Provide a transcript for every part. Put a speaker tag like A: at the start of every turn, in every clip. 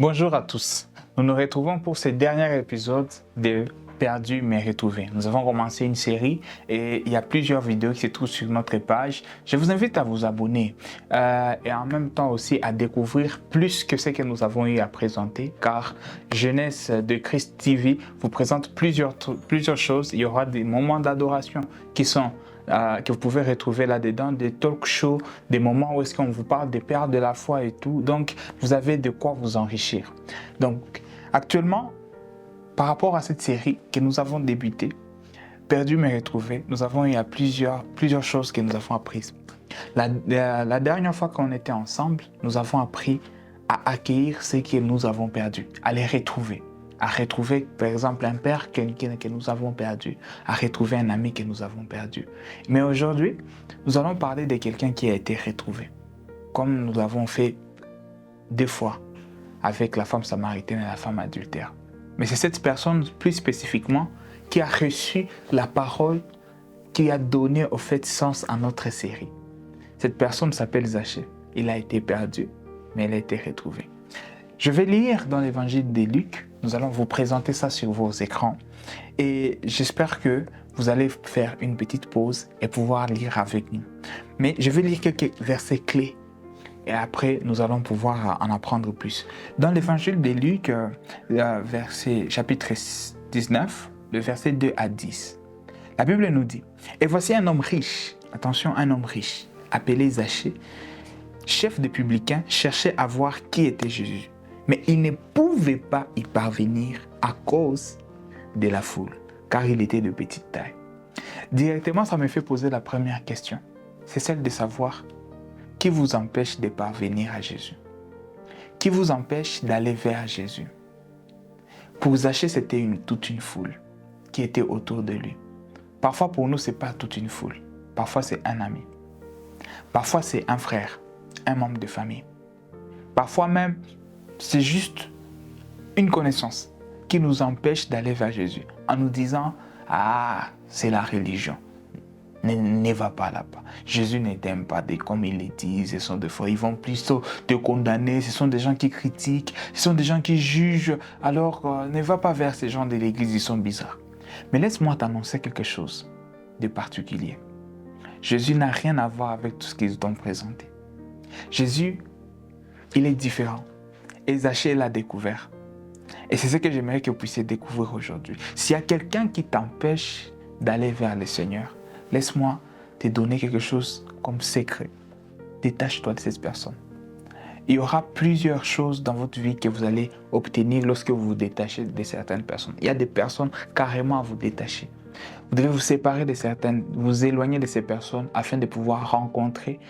A: Bonjour à tous. Nous nous retrouvons pour ce dernier épisode de Perdu mais retrouvé. Nous avons commencé une série et il y a plusieurs vidéos qui se trouvent sur notre page. Je vous invite à vous abonner et en même temps aussi à découvrir plus que ce que nous avons eu à présenter, car Jeunesse de Christ TV vous présente plusieurs choses. Il y aura des moments d'adoration qui sont que vous pouvez retrouver là-dedans, des talk shows, des moments où est-ce qu'on vous parle des pères de la foi et tout. Donc, vous avez de quoi vous enrichir. Donc, actuellement, par rapport à cette série que nous avons débutée, Perdu mais retrouvé, nous avons eu plusieurs choses que nous avons apprises. La dernière fois qu'on était ensemble, nous avons appris à accueillir ce que nous avons perdu, à les retrouver. À retrouver, par exemple, un père que nous avons perdu, à retrouver un ami que nous avons perdu. Mais aujourd'hui, nous allons parler de quelqu'un qui a été retrouvé, comme nous l'avons fait 2 fois avec la femme samaritaine et la femme adultère. Mais c'est cette personne, plus spécifiquement, qui a reçu la parole qui a donné au fait sens à notre série. Cette personne s'appelle Zachée. Il a été perdu, mais il a été retrouvé. Je vais lire dans l'évangile de Luc. Nous allons vous présenter ça sur vos écrans. Et j'espère que vous allez faire une petite pause et pouvoir lire avec nous. Mais je vais lire quelques versets clés. Et après, nous allons pouvoir en apprendre plus. Dans l'évangile de Luc, chapitre 19, le verset 2 à 10, la Bible nous dit « Et voici un homme riche, attention, un homme riche, appelé Zachée, chef des publicains, cherchait à voir qui était Jésus. Mais il ne pouvait pas y parvenir à cause de la foule, car il était de petite taille. » Directement, ça me fait poser la première question. C'est celle de savoir qui vous empêche de parvenir à Jésus. Qui vous empêche d'aller vers Jésus. Pour Zachée, c'était toute une foule qui était autour de lui. Parfois, pour nous, ce n'est pas toute une foule. Parfois, c'est un ami. Parfois, c'est un frère, un membre de famille. Parfois même, c'est juste une connaissance qui nous empêche d'aller vers Jésus en nous disant « Ah, c'est la religion. Ne va pas là-bas. Jésus ne t'aime pas comme ils le disent, ce sont des fois. Ils vont plutôt te condamner, ce sont des gens qui critiquent, ce sont des gens qui jugent. Alors, ne va pas vers ces gens de l'église, ils sont bizarres. » Mais laisse-moi t'annoncer quelque chose de particulier. Jésus n'a rien à voir avec tout ce qu'ils t'ont présenté. Jésus, il est différent. Et Zachée l'a découvert. Et c'est ce que j'aimerais que vous puissiez découvrir aujourd'hui. S'il y a quelqu'un qui t'empêche d'aller vers le Seigneur, laisse-moi te donner quelque chose comme secret. Détache-toi de cette personne. Il y aura plusieurs choses dans votre vie que vous allez obtenir lorsque vous vous détachez de certaines personnes. Il y a des personnes carrément à vous détacher. Vous devez vous séparer de certaines, vous éloigner de ces personnes afin de pouvoir rencontrer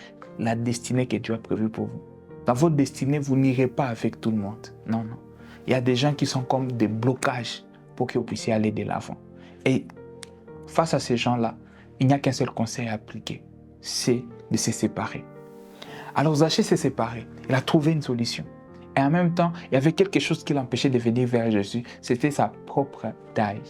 A: la destinée que Dieu a prévue pour vous. Dans votre destinée, vous n'irez pas avec tout le monde. Non, non. Il y a des gens qui sont comme des blocages pour que vous puissiez aller de l'avant. Et face à ces gens-là, il n'y a qu'un seul conseil à appliquer, c'est de se séparer. Alors Zachée s'est séparé, il a trouvé une solution. Et en même temps, il y avait quelque chose qui l'empêchait de venir vers Jésus, c'était sa propre taille.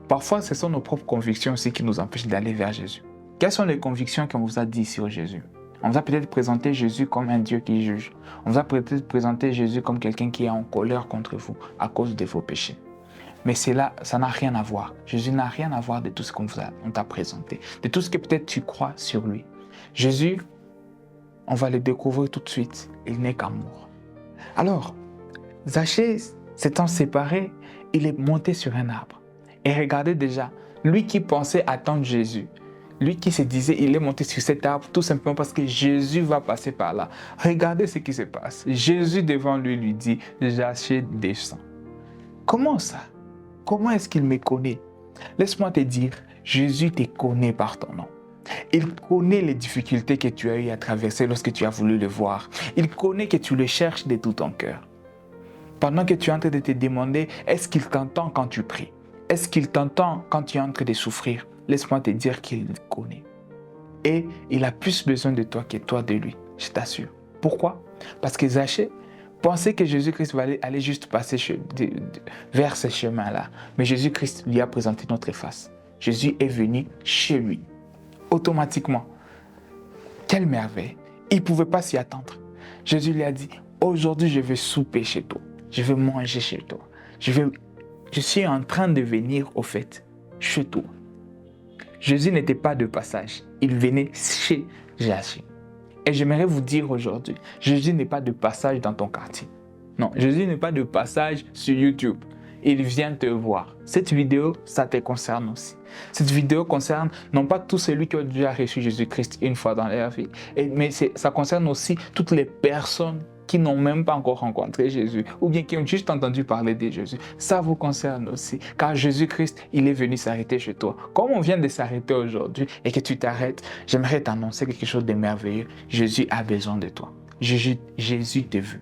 A: Parfois, ce sont nos propres convictions aussi qui nous empêchent d'aller vers Jésus. Quelles sont les convictions qu'on vous a dit sur Jésus? On vous a peut-être présenté Jésus comme un Dieu qui juge. On vous a peut-être présenté Jésus comme quelqu'un qui est en colère contre vous à cause de vos péchés. Mais ça n'a rien à voir. Jésus n'a rien à voir de tout ce qu'on t'a présenté, de tout ce que peut-être tu crois sur lui. Jésus, on va le découvrir tout de suite. Il n'est qu'amour. Alors, Zachée, s'étant séparé, il est monté sur un arbre. Et regardez déjà, lui qui pensait attendre Jésus, lui qui se disait, il est monté sur cet arbre tout simplement parce que Jésus va passer par là. Regardez ce qui se passe. Jésus devant lui dit, Zachée, descends. Comment ça? Comment est-ce qu'il me connaît? Laisse-moi te dire, Jésus te connaît par ton nom. Il connaît les difficultés que tu as eues à traverser lorsque tu as voulu le voir. Il connaît que tu le cherches de tout ton cœur. Pendant que tu es en train de te demander, est-ce qu'il t'entend quand tu pries? Est-ce qu'il t'entend quand tu es en train de souffrir? Laisse-moi te dire qu'il te connaît. Et il a plus besoin de toi que toi de lui, je t'assure. Pourquoi? Parce que Zachée pensait que Jésus-Christ va aller juste passer vers ce chemin-là. Mais Jésus-Christ lui a présenté notre face. Jésus est venu chez lui, automatiquement. Quelle merveille! Il ne pouvait pas s'y attendre. Jésus lui a dit, aujourd'hui je vais souper chez toi, je vais manger chez toi, je suis en train de venir au fait chez toi. Jésus n'était pas de passage, il venait chez Jachi. Et j'aimerais vous dire aujourd'hui, Jésus n'est pas de passage dans ton quartier. Non, Jésus n'est pas de passage sur YouTube. Il vient te voir. Cette vidéo, ça te concerne aussi. Cette vidéo concerne non pas tous ceux qui ont déjà reçu Jésus-Christ une fois dans leur vie, mais ça concerne aussi toutes les personnes qui n'ont même pas encore rencontré Jésus ou bien qui ont juste entendu parler de Jésus. Ça vous concerne aussi, car Jésus-Christ, il est venu s'arrêter chez toi. Comme on vient de s'arrêter aujourd'hui et que tu t'arrêtes, j'aimerais t'annoncer quelque chose de merveilleux. Jésus a besoin de toi. Jésus te veut.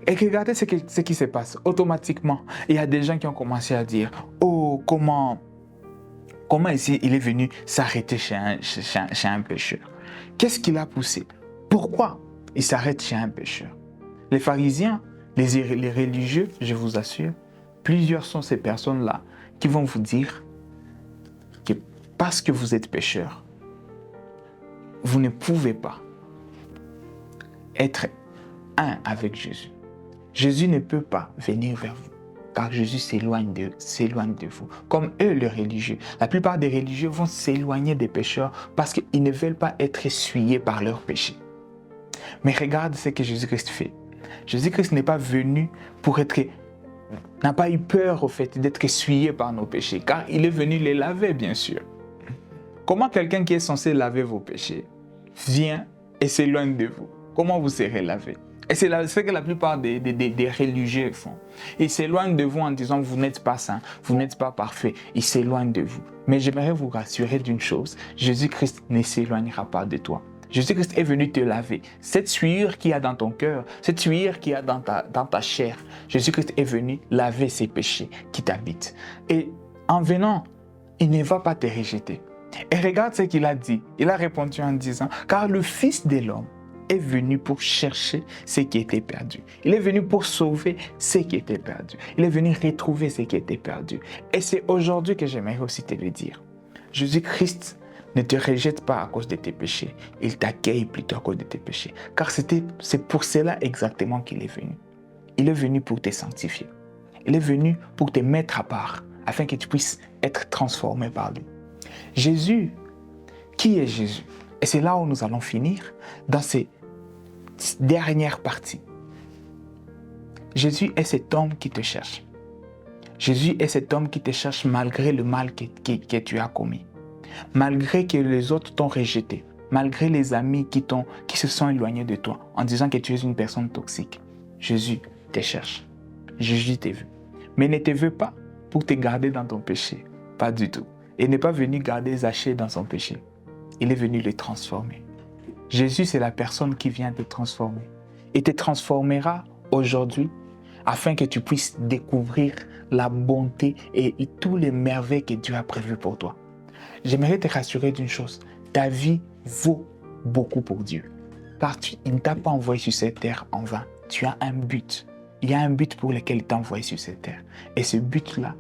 A: Et regardez ce qui se passe. Automatiquement, il y a des gens qui ont commencé à dire « Oh, comment ici il est venu s'arrêter chez un pécheur? Qu'est-ce qui l'a poussé? Pourquoi il s'arrête chez un pécheur? » Les pharisiens, les religieux, je vous assure, plusieurs sont ces personnes-là qui vont vous dire que parce que vous êtes pécheur, vous ne pouvez pas être un avec Jésus. Jésus ne peut pas venir vers vous, car Jésus s'éloigne de vous. Comme eux, les religieux. La plupart des religieux vont s'éloigner des pécheurs parce qu'ils ne veulent pas être essuyés par leurs péchés. Mais regarde ce que Jésus-Christ fait. Jésus-Christ n'est pas venu pour être... n'a pas eu peur au fait d'être essuyé par nos péchés, car il est venu les laver, bien sûr. Comment quelqu'un qui est censé laver vos péchés vient et s'éloigne de vous? Comment vous serez lavé? Et c'est ce que la plupart des religieux font. Ils s'éloignent de vous en disant « vous n'êtes pas saint, vous n'êtes pas parfait ». Ils s'éloignent de vous. Mais j'aimerais vous rassurer d'une chose, Jésus-Christ ne s'éloignera pas de toi. Jésus-Christ est venu te laver. Cette sueur qu'il y a dans ton cœur, cette sueur qu'il y a dans ta chair, Jésus-Christ est venu laver ces péchés qui t'habitent. Et en venant, il ne va pas te rejeter. Et regarde ce qu'il a dit. Il a répondu en disant « car le Fils de l'homme est venu pour chercher ce qui était perdu. Il est venu pour sauver ce qui était perdu. Il est venu retrouver ce qui était perdu. » Et c'est aujourd'hui que j'aimerais aussi te le dire. Jésus-Christ ne te rejette pas à cause de tes péchés. Il t'accueille plutôt à cause de tes péchés. Car c'est pour cela exactement qu'il est venu. Il est venu pour te sanctifier. Il est venu pour te mettre à part, afin que tu puisses être transformé par lui. Jésus, qui est Jésus? Et c'est là où nous allons finir, dans ces dernières parties. Jésus est cet homme qui te cherche. Jésus est cet homme qui te cherche malgré le mal que tu as commis. Malgré que les autres t'ont rejeté. Malgré les amis qui se sont éloignés de toi en disant que tu es une personne toxique. Jésus te cherche. Jésus te veut. Mais ne te veut pas pour te garder dans ton péché. Pas du tout. Il n'est pas venu garder Zachée dans son péché. Il est venu le transformer. Jésus, c'est la personne qui vient te transformer. Il te transformera aujourd'hui afin que tu puisses découvrir la bonté et tous les merveilles que Dieu a prévues pour toi. J'aimerais te rassurer d'une chose. Ta vie vaut beaucoup pour Dieu. Car il ne t'a pas envoyé sur cette terre en vain. Tu as un but. Il y a un but pour lequel il t'a envoyé sur cette terre. Et ce but-là,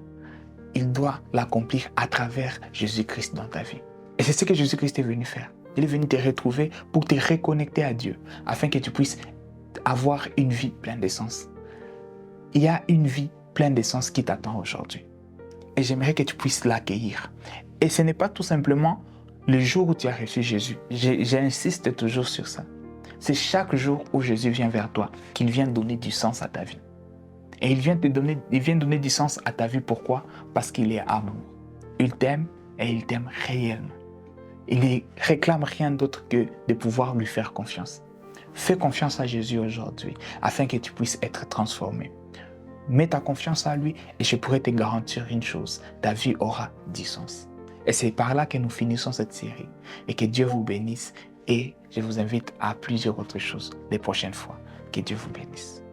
A: il doit l'accomplir à travers Jésus-Christ dans ta vie. Et c'est ce que Jésus-Christ est venu faire. Il est venu te retrouver pour te reconnecter à Dieu, afin que tu puisses avoir une vie pleine de sens. Il y a une vie pleine de sens qui t'attend aujourd'hui. Et j'aimerais que tu puisses l'accueillir. Et ce n'est pas tout simplement le jour où tu as reçu Jésus. J'insiste toujours sur ça. C'est chaque jour où Jésus vient vers toi qu'il vient donner du sens à ta vie. Et il vient donner du sens à ta vie. Pourquoi? Parce qu'il est amour. Il t'aime et il t'aime réellement. Il ne réclame rien d'autre que de pouvoir lui faire confiance. Fais confiance à Jésus aujourd'hui afin que tu puisses être transformé. Mets ta confiance à lui et je pourrais te garantir une chose, ta vie aura du sens. Et c'est par là que nous finissons cette série. Et que Dieu vous bénisse et je vous invite à plusieurs autres choses les prochaines fois. Que Dieu vous bénisse.